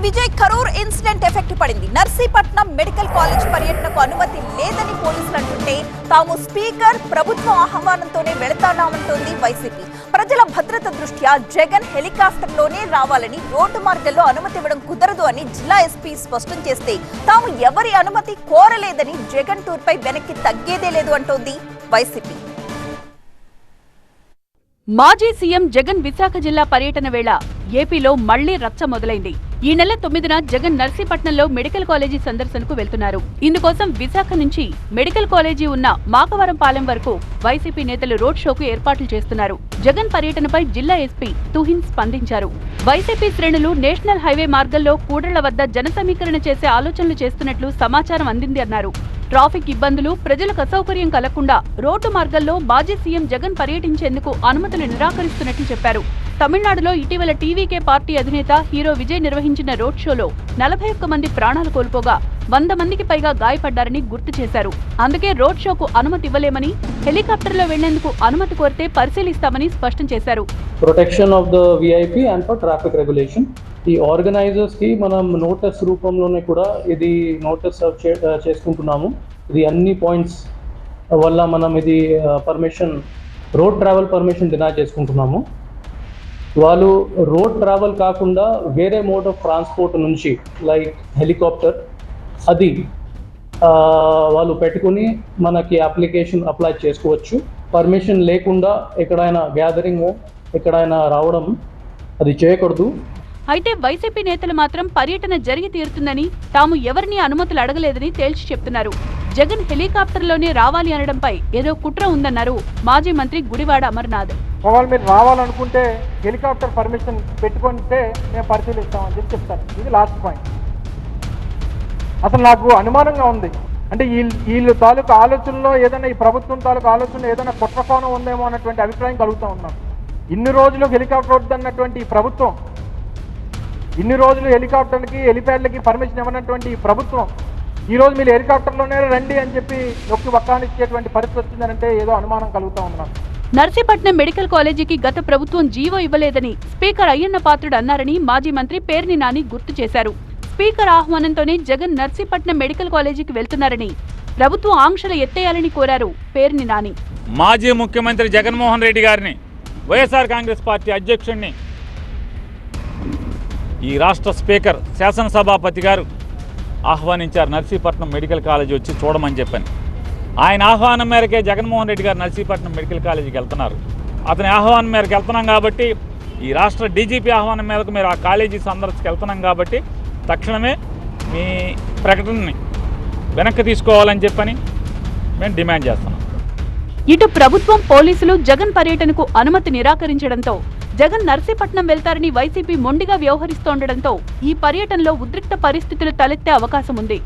Vijay Karur incident effect పడింది. Narsipatnam medical college పర్యటనకు అనుమతి లేదని పోలీసులు అంటుంటే తాము స్పీకర్ ప్రభుత్వ ఆహ్వానంతోనే వెళతామంటోంది వైసీపీ. ప్రజల భద్రత దృష్ట్యా జగన్ హెలికాప్టర్లోనే రావాలని, రోడ్డు మార్గంలో అనుమతి ఇవ్వడం కుదరదు అని జిల్లా ఎస్పీ స్పష్టం చేస్తే తాము ఎవరి అనుమతి కోరలేదని జగన్ టూర్పై వెనక్కి తగ్గేదే లేదు అంటోంది వైసీపీ. మాజీ సీఎం జగన్ విశాఖ జిల్లా పర్యటన వేళ ఏపీలో మళ్లీ రచ్చ మొదలైంది. ఈ నెల 9న జగన్ నర్సీపట్నంలో మెడికల్ కాలేజీ సందర్శనకు వెళ్తున్నారు. ఇందుకోసం విశాఖ నుంచి మెడికల్ కాలేజీ ఉన్న మాకవరంపాలెం వరకు వైసీపీ నేతలు రోడ్ షోకు ఏర్పాట్లు చేస్తున్నారు. జగన్ పర్యటనపై జిల్లా ఎస్పీ తుహిన్ స్పందించారు. వైసీపీ శ్రేణులు నేషనల్ హైవే మార్గంలో కూడళ్ల వద్ద జన సమీకరణ చేసే ఆలోచనలు చేస్తున్నట్లు సమాచారం అందింది అన్నారు. ట్రాఫిక్ ఇబ్బందులు, ప్రజలకు అసౌకర్యం కలగకుండా రోడ్డు మార్గంలో మాజీ సీఎం జగన్ పర్యటించేందుకు అనుమతులు నిరాకరిస్తున్నట్లు చెప్పారు. తమిళనాడులో ఇటీవల టీవీకే పార్టీ అధినేత హీరో విజయ్ నిర్వహించిన రోడ్ షోలో 41 మంది ప్రాణాలు కోల్పోగా 100 మందికి పైగా గాయపడ్డారని గుర్తు చేశారు. అందుకే రోడ్ షోకు అనుమతి ఇవ్వలేమని, హెలికాప్టర్లో వెళ్లేందుకు అనుమతి కోరితే పరిశీలిస్తామని స్పష్టం చేశారు. Protection of the VIP and for traffic regulation. ఈ ఆర్గనైజర్స్ కి మనం నోటీస్ రూపంలోనే కూడా ఇది నోటీస్ చేసుకుంటున్నాము. ఇది అన్ని పాయింట్స్ వల్ల మనం ఇది permission, road travel permission deny చేసుకుంటున్నాము. వాళ్ళు రోడ్ ట్రావెల్ కాకుండా వేరే మోడ్ ఆఫ్ ట్రాన్స్పోర్ట్ నుంచి లైక్ హెలికాప్టర్ అది వాళ్ళు పెట్టుకుని మనకి అప్లికేషన్ అప్లై చేసుకోవచ్చు. పర్మిషన్ లేకుండా ఎక్కడైనా గ్యాదరింగ్, ఎక్కడైనా రావడం అది చేయకూడదు. అయితే వైసీపీ నేతలు మాత్రం పర్యటన జరిగి తీరుతుందని, తాము ఎవరిని అనుమతులు అడగలేదని తేల్చి చెప్తున్నారు. జగన్ హెలికాప్టర్లోనే రావాలి అనడంపై ఏదో కుట్ర ఉందన్నారు మాజీ మంత్రి గుడివాడ అమర్నాథ్. ఒకవేళ మీరు రావాలనుకుంటే హెలికాప్టర్ పర్మిషన్ పెట్టుకుంటే మేము పరిశీలిస్తామని చెప్పి చెప్తారు. ఇది లాస్ట్ పాయింట్. అసలు నాకు అనుమానంగా ఉంది, అంటే వీళ్ళు తాలూకు ఆలోచనలో ఏదైనా, ఈ ప్రభుత్వం తాలూకు ఆలోచనలో ఏదైనా కుట్రకోణం ఉందేమో అన్నటువంటి అభిప్రాయం కలుగుతూ ఉన్నాం. ఇన్ని రోజులు హెలికాప్టర్ వద్దన్నటువంటి ఈ ప్రభుత్వం, ఇన్ని రోజులు హెలికాప్టర్లకి, హెలిప్యాడ్లకి పర్మిషన్ ఇవ్వనటువంటి ఈ ప్రభుత్వం ఈరోజు మీరు హెలికాప్టర్లోనే రండి అని చెప్పి నొక్కి వక్కానిచ్చేటువంటి పరిస్థితి వచ్చిందంటే ఏదో అనుమానం కలుగుతూ ఉన్నాం. నర్సీపట్నం మెడికల్ కాలేజీకి గత ప్రభుత్వం జీవో ఇవ్వలేదని స్పీకర్ అయ్యన్న పాత్రుడు అన్నారని మాజీ మంత్రి పేర్ని నాని గుర్తు చేశారు. స్పీకర్ ఆహ్వానంతోనే జగన్ నర్సీపట్నం మెడికల్ కాలేజీకి వెళ్తున్నారని, ప్రభుత్వం ఆంక్షలు ఎత్తేయాలని కోరారు పేర్ని నాని. మాజీ ముఖ్యమంత్రి జగన్మోహన్ రెడ్డి గారిని, వైఎస్ఆర్ కాంగ్రెస్ పార్టీ అధ్యక్షుడిని, ఈ రాష్ట్ర స్పీకర్ శాసనసభాపతి గారు ఆహ్వానించారు నర్సీపట్నం మెడికల్ కాలేజీ వచ్చి చూడమని చెప్పని. ఆయన ఆహ్వానం మేరకే జగన్మోహన్ రెడ్డి గారు నర్సీపట్నం మెడికల్ కాలేజీకి వెళ్తున్నారు. అతని ఆహ్వానం మేరకు వెళ్తున్నాం కాబట్టి, ఈ రాష్ట్ర డీజీపీ ఆహ్వానం మేరకు మీరు ఆ కాలేజీ సందర్శనకి వెళ్తున్నాం కాబట్టి తక్షణమే మీ ప్రకటనని వెనక్కి తీసుకోవాలని చెప్పని మేము డిమాండ్ చేస్తున్నాం. ఇటు ప్రభుత్వం, పోలీసులు జగన్ పర్యటనకు అనుమతి నిరాకరించడంతో జగన్ నర్సీపట్నం వెళ్తారని వైసీపీ మొండిగా వ్యవహరిస్తోండడంతో ఈ పర్యటనలో ఉద్రిక్త పరిస్థితులు తలెత్తే అవకాశం ఉంది.